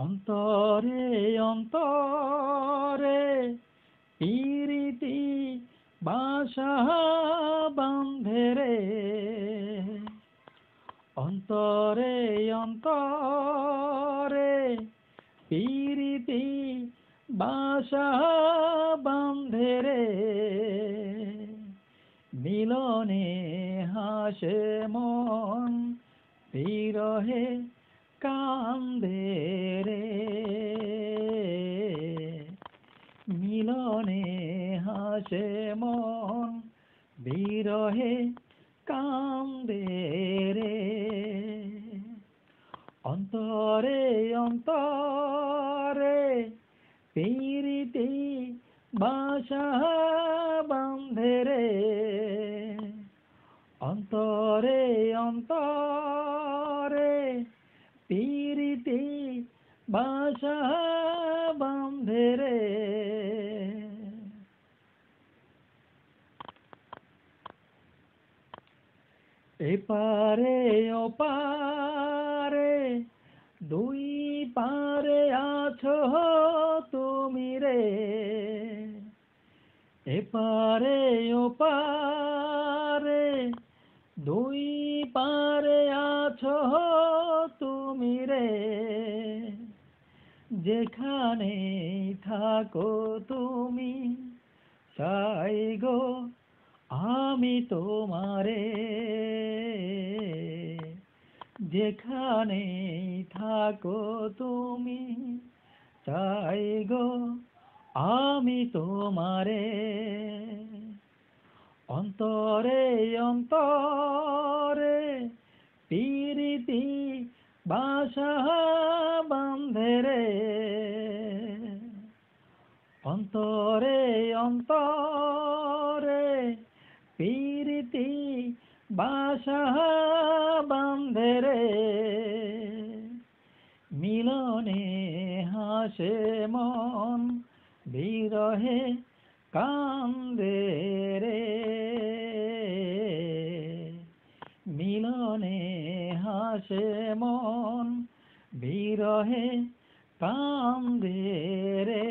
অন্তরে অন্তরে প্রীতি বাসা বাঁধে রে, অন্তরে অন্তরে প্রীতি বাসা বাঁধে রে, মিলনে হাসে মন বিরহে কান্দে রে, মিলনে হাসে মন বিরহে কান্দে রে, অন্তরে অন্তরে প্রীতি বাসা বাঁধে রে, অন্তরে অন্তরে প্রীতি বাসা বাঁধে রে। এপারে ওপারে দুই পারে আছো তুমি রে, এপারে ওপারে দুই পারে আছো তুমি রে, যেখানে থাকো তুমি চাই গো আমি তোমারে, যেখানে থাকো তুমি চাই গো আমি তোমারে, অন্তরে অন্তরে প্রীতি বাসা বাঁধে রে, অন্তরে অন্তরে প্রীতি বাসা বাঁধে রে, মিলনে হাসে মন বিরহে কান্দে রে, মিলনে হাসে মন বিরহে কান্দে রে,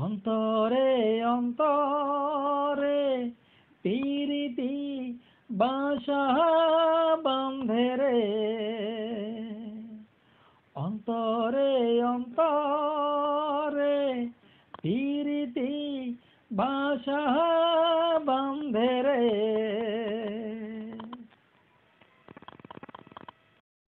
অন্তরে অন্তরে প্রীতি বাসা বাঁধে রে, অন্তরে অন্তরে প্রীতি বাসা